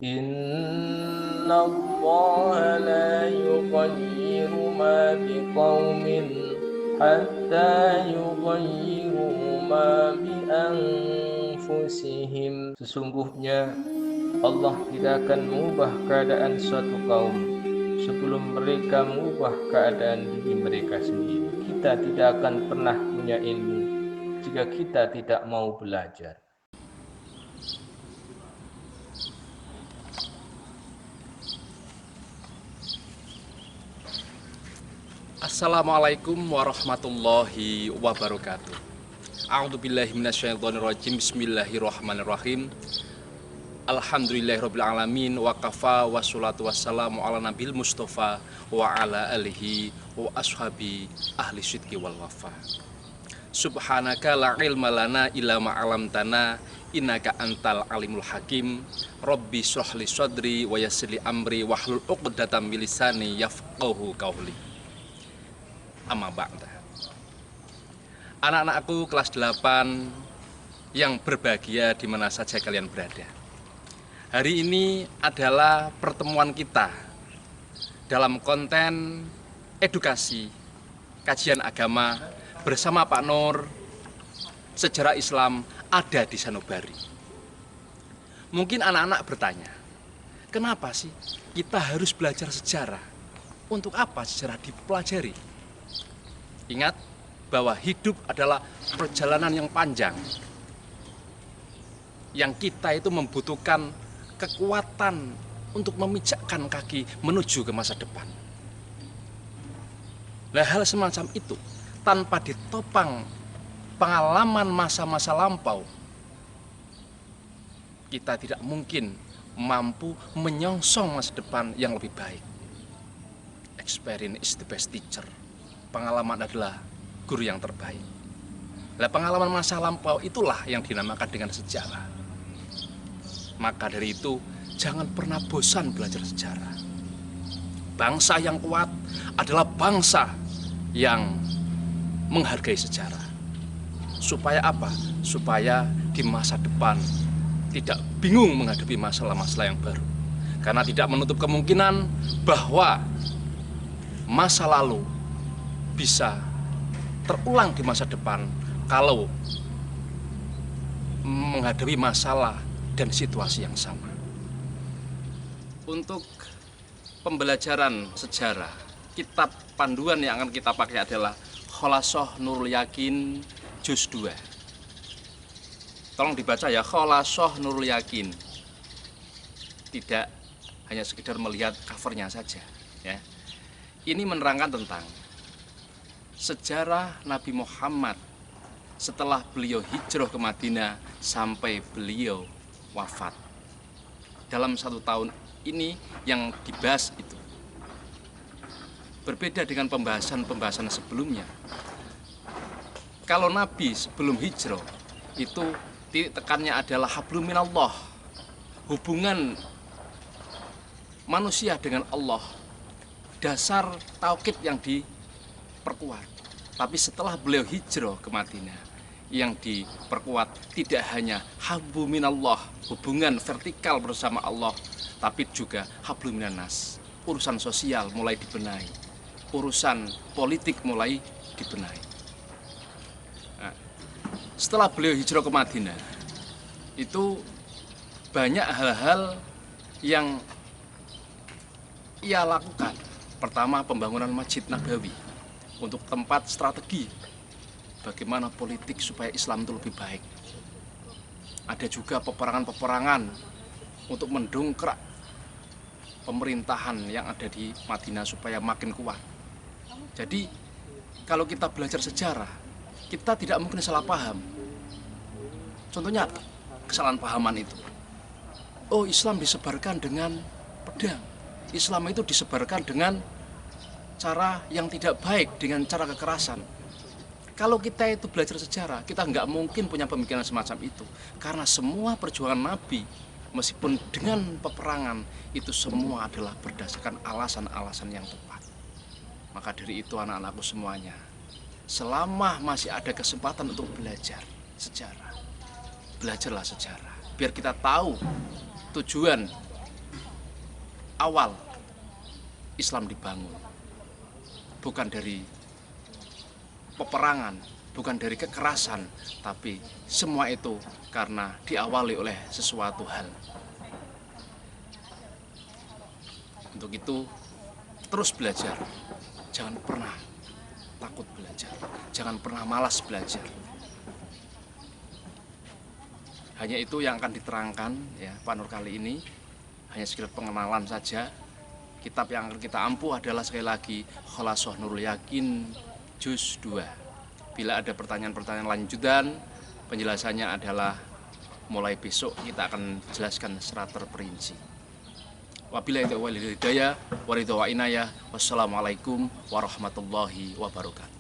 Inna Allah la yughayyiru ma biqaumin hatta yughayyiru ma bi anfusihim. Sesungguhnya Allah tidak akan mengubah keadaan suatu kaum sebelum mereka mengubah keadaan diri mereka sendiri. Kita tidak akan pernah punya ilmu jika kita tidak mau belajar. Assalamualaikum warahmatullahi wabarakatuh. A'udzubillahi minasyaitonirrajim. Bismillahirrahmanirrahim. Alhamdulillahirabbil alamin wa kafa wassalatu wassalamu ala nabil mustofa wa ala alihi wa ashabi ahli sidqi wal wafa. Subhanaka la ilma lana illa ma 'allamtana innaka antal alimul hakim. Rabbi shrahli sadri wa yassirli amri wahlul 'uqdatam min lisani yafqahu qawli. Amma ba'da. Anak-anakku kelas 8 yang berbahagia di mana saja kalian berada. Hari ini adalah pertemuan kita dalam konten edukasi kajian agama bersama Pak Nur. Sejarah Islam ada di Sanubari. Mungkin anak-anak bertanya, kenapa sih kita harus belajar sejarah? Untuk apa sejarah dipelajari? Ingat bahwa hidup adalah perjalanan yang panjang, yang kita itu membutuhkan kekuatan untuk memijakkan kaki menuju ke masa depan. Nah, hal semacam itu tanpa ditopang pengalaman masa-masa lampau, kita tidak mungkin mampu menyongsong masa depan yang lebih baik. Experience is the best teacher. Pengalaman adalah guru yang terbaik. Nah, pengalaman masa lampau itulah yang dinamakan dengan sejarah. Maka dari itu, jangan pernah bosan belajar sejarah. Bangsa yang kuat adalah bangsa yang menghargai sejarah. Supaya apa? Supaya di masa depan tidak bingung menghadapi masalah-masalah yang baru. Karena tidak menutup kemungkinan bahwa masa lalu bisa terulang di masa depan kalau menghadapi masalah dan situasi yang sama. Untuk pembelajaran sejarah, kitab panduan yang akan kita pakai adalah Kholashoh Nurul Yakin Juz 2. Tolong dibaca ya, Kholashoh Nurul Yakin. Tidak hanya sekedar melihat covernya saja ya. Ini menerangkan tentang sejarah Nabi Muhammad setelah beliau hijrah ke Madinah sampai beliau wafat. Dalam 1 tahun ini yang dibahas itu berbeda dengan pembahasan-pembahasan sebelumnya. Kalau Nabi sebelum hijrah itu titik tekannya adalah hablum minallah, hubungan manusia dengan Allah, dasar tauhid yang diperkuat. Tapi setelah beliau hijrah ke Madinah, yang diperkuat tidak hanya hablum minallah, hubungan vertikal bersama Allah, tapi juga hablum minannas. Urusan sosial mulai dibenahi, urusan politik mulai dibenahi. Nah, setelah beliau hijrah ke Madinah, itu banyak hal-hal yang ia lakukan. Pertama, pembangunan Masjid Nabawi untuk tempat strategi bagaimana politik supaya Islam itu lebih baik. Ada juga peperangan-peperangan untuk mendongkrak pemerintahan yang ada di Madinah supaya makin kuat. Jadi kalau kita belajar sejarah, kita tidak mungkin salah paham. Contohnya kesalahan pahaman itu. Oh, Islam disebarkan dengan pedang. Islam itu disebarkan dengan cara yang tidak baik, dengan cara kekerasan. Kalau kita itu belajar sejarah, kita nggak mungkin punya pemikiran semacam itu. Karena semua perjuangan Nabi, meskipun dengan peperangan, itu semua adalah berdasarkan alasan-alasan yang tepat. Maka dari itu anak-anakku semuanya, selama masih ada kesempatan untuk belajar sejarah, belajarlah sejarah. Biar kita tahu tujuan awal Islam dibangun. Bukan dari peperangan, bukan dari kekerasan, tapi semua itu karena diawali oleh sesuatu hal. Untuk itu, terus belajar. Jangan pernah takut belajar. Jangan pernah malas belajar. Hanya itu yang akan diterangkan ya Pak Nur kali ini. Hanya sekedar pengenalan saja. Kitab yang akan kita ampuh adalah sekali lagi Khulasatul Nurul Yakin Juz 2. Bila ada pertanyaan-pertanyaan lanjutan, penjelasannya adalah mulai besok kita akan jelaskan secara terperinci. Wabillahi taufiq wal hidayah, wassalamualaikum warahmatullahi wabarakatuh.